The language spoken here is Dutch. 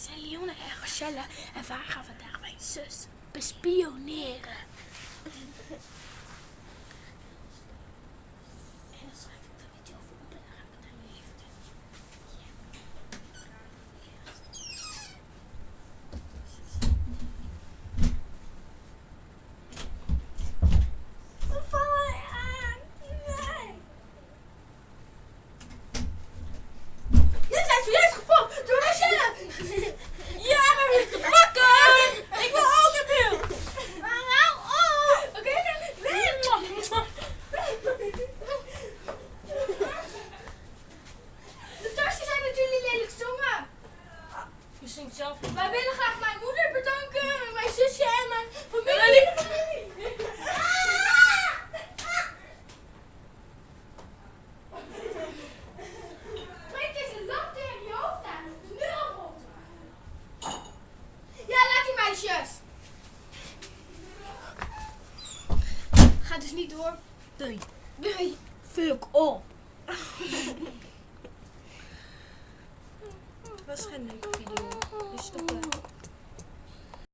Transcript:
zijn Leone en Rochelle en wij gaan vandaag mijn zus bespioneren. En dan schrijf ik er iets over op en dan ga ik het aan jullie vertellen. Wat val je aan? Nee. Dit zijn zojuist gevolgd door Rochelle. Ja, maar we te pakken. Ik wil ook een beeld. Maar hou op. Oké, nee. De tasjes zijn dat jullie lelijk zongen. Je zingt zelf. Wij willen graag mijn moeder bedanken, mijn zusje en mijn familie. Trek eens een lamp tegen je hoofd aan. Het is nu al rond. Ja, laat die meisjes. Ga dus niet door. Doei. Nee. Fuck op. Was geen leuke video. Dus stoppen.